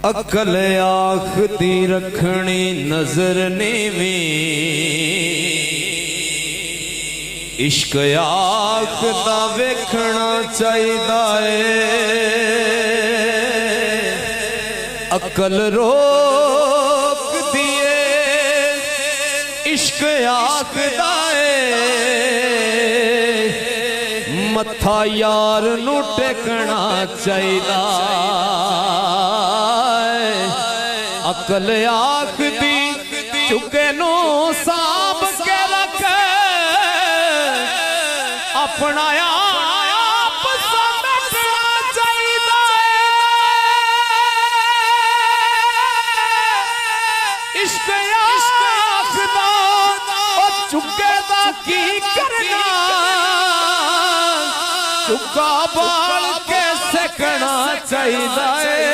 अकल आखदी रखनी नजर नीवी, इश्क आखदा वेखना चाहिदा है। अकल रोक दिए इश्क आखदा है, मत्था यार नू टेकना चाहिदा। अकल आखदी चुके नू सांभ के रख, अपना आप समझना चाहिदा। इश्क आखदा ओ चुके दा की करना, चुका बाल के सकना चाहिदा है।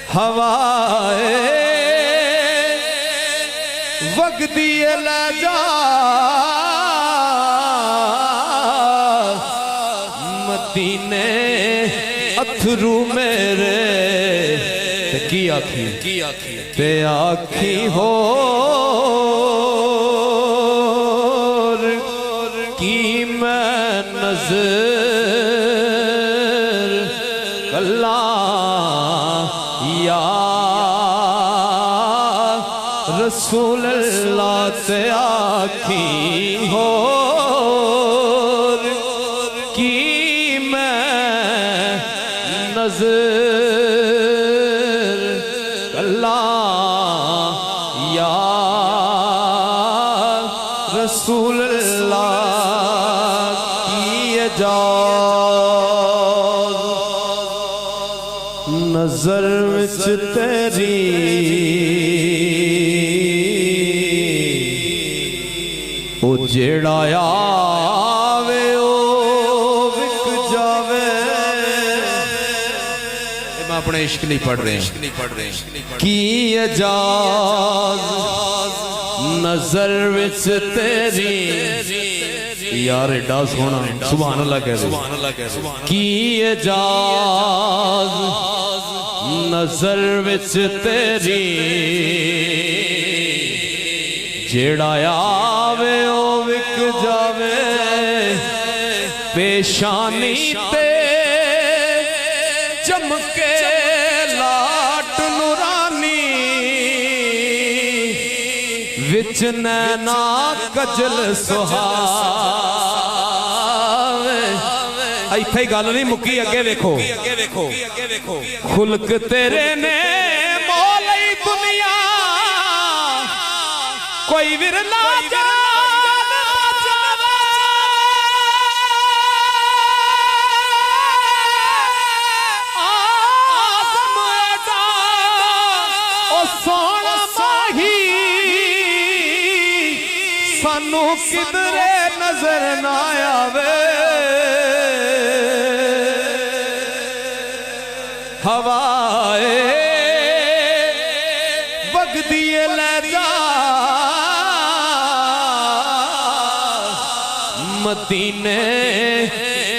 हवाए वगदी ले जा मदीने अथरू मेरे, की आखी ते आखी हो की मैं नजर कल्ला या रसूल अल्लाह ते आखी हो कि मैं नजर अल्लाह या रसूल अल्लाह की जा। नजर विच तेरी ओ जेड़ा आवे ओ विक जावे। मैं अपने इश्क नहीं पढ़ रहे की एजाज नजर विच तेरी, यार एडा सोना सुभान अल्लाह कह दो की एजाज नजर विच तेरी, जेड़ा आवे ओ विक जावे। पेशानी ते चमके लाट नूरानी, विच नैना कजल सुहावे। इत्थे ही गल नहीं मुक्की, अगे वेखो खुलक तेरे ने मोलई दुनिया कोई विरला जान बचावे। आज़म अदा ओ सोना माही सानू किधरे नजर ना आवे। हवाए वगदी ले जा मदीने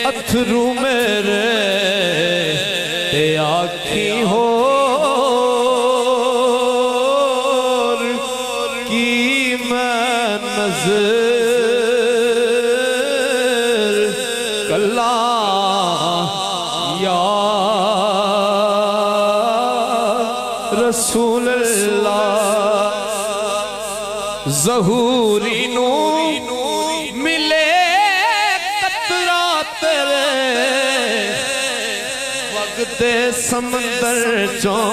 अथरू मेरे, ते आखी हो की मैं नजर कल्ला या रसूल अल्लाह। ज़हूरी नू मिले कतरा तेरे, वगते समंदर चों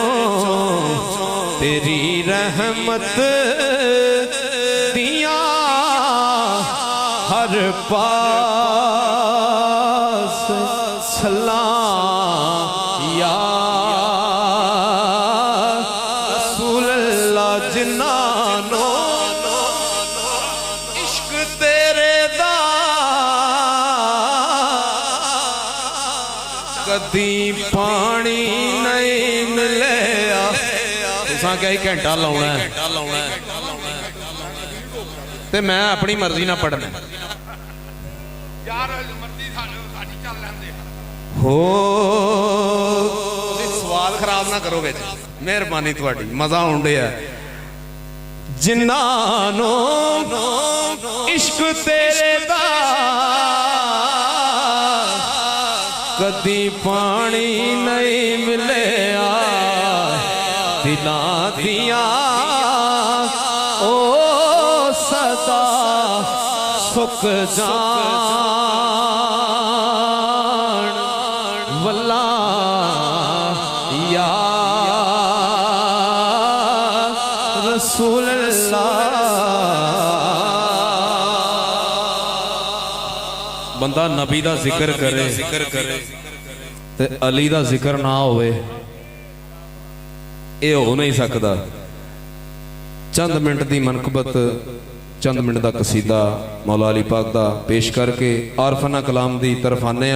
तेरी रहमत दिया हर पास सलाम या रसूल अल्लाह। जिन्नानो इश्क तेरे दा कदी पानी नहीं मिलिया। तुसां क्या घंटा लाउना है ते मैं अपनी मर्जी ना पढ़ना। हो खराब ना करो बेच मेहरबानी थोड़ी मजा आउण दिया जिन्ना इश्क तेरे दा कदी पानी नहीं मिले दिला दिया ओ सदा सुख जान वल्ला या रसूल बंदा नबी दा जिक्र करे ते अली दा जिक्र ना होवे ये हो नहीं सकता। चंद मिनट की मनकबत चंद मिनट का कसीदा मौला अली पाक दा पेश करके आरफाना कलाम की तरफ आने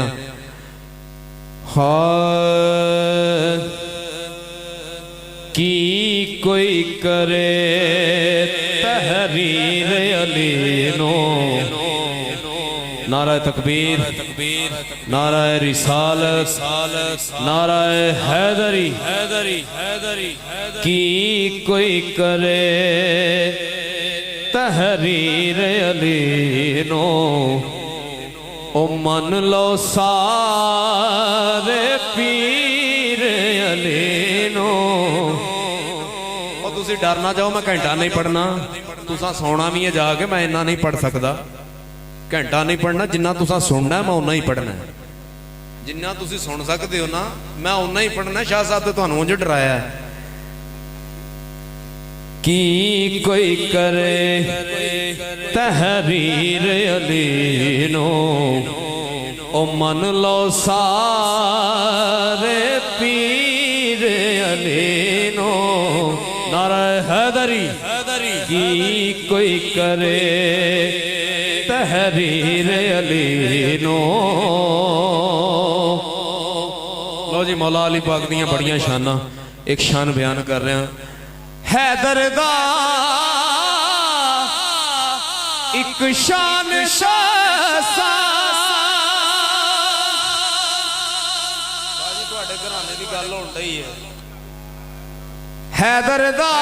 की कोई करे तहरीर अली नो नाराए तकबीर नाराए रिसालत नाराए हैदरी की कोई करे तहरीर अली नो ओ मन लो सारे पीर अली नो। तुसी डर ना जाओ मैं घंटा नहीं पढ़ना तुसा सोना भी है जाके मैं इन्ना नहीं पढ़ सकता घंटा नहीं पढ़ना जिन्ना तुसा सुनना है मैं उन्ना ही पढ़ना है जिन्ना तुसी सुन सकते हो ना मैं उन्ना ही पढ़ना। शाह साहब तो तुहानू उंज डराया है की कोई करे तहरीर अली नो ओ मन लो सारे पीर अली नो नाराए हैदरी की कोई करे तहरीर अली नो। लो जी मौला अली पाक दियां बड़ियां शाना एक शान बयान कर रहे हैं हैदर दा एक शान तुहाडे घराने दी गल होण दी है हैदर दा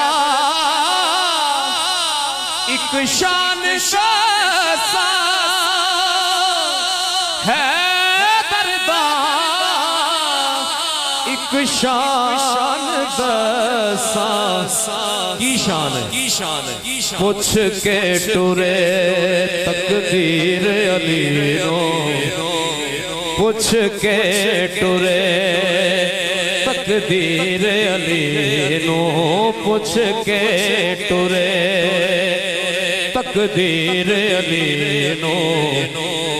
एक शान हैदर दा एक शान दसा की शान पूछ के टुरे तकदीर अली नो पूछ के टुरे तकदीर अली नो पूछ के टुरे तकदीर अली नो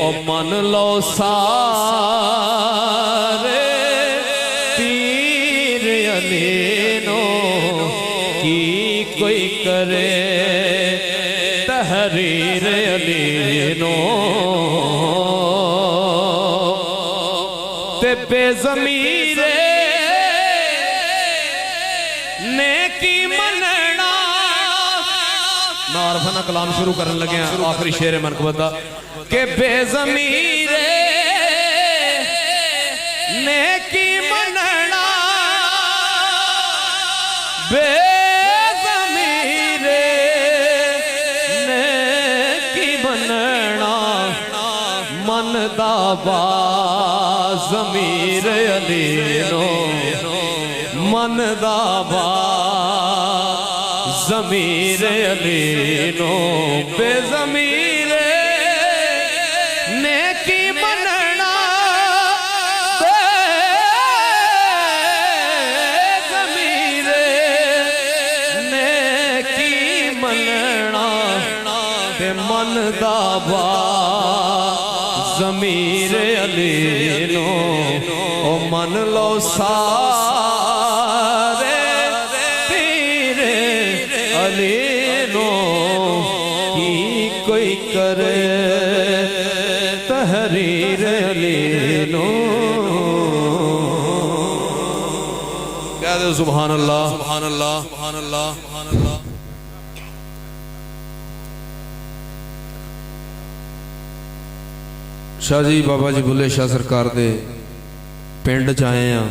ओ मन लो सारे पीर अली नो की कोई करे तहरीर अली नो ते बेज़मीरे ने की मनना नारफाना कलाम शुरू करने लगे आखिरी शेर मनकबत दा के बेज़मीरे ने की मनना बेज़मीरे ने की मनना मन दा ज़मीर अली नो मन दा ज़मीर अली नो बेज़मीर ने की मनना बेज़मीर ने की मनना ते मन दा ज़मीर अली नो ओ मन लो सारे पीर अली नो की कोई करे तहरीर अली नो। कह दो सुभान अल्लाह सुभान अल्लाह सुभान अल्लाह सुभान अल्लाह। शाह जी बाबा जी बुल्ले शाह सरकार दे पिंड च आए हैं।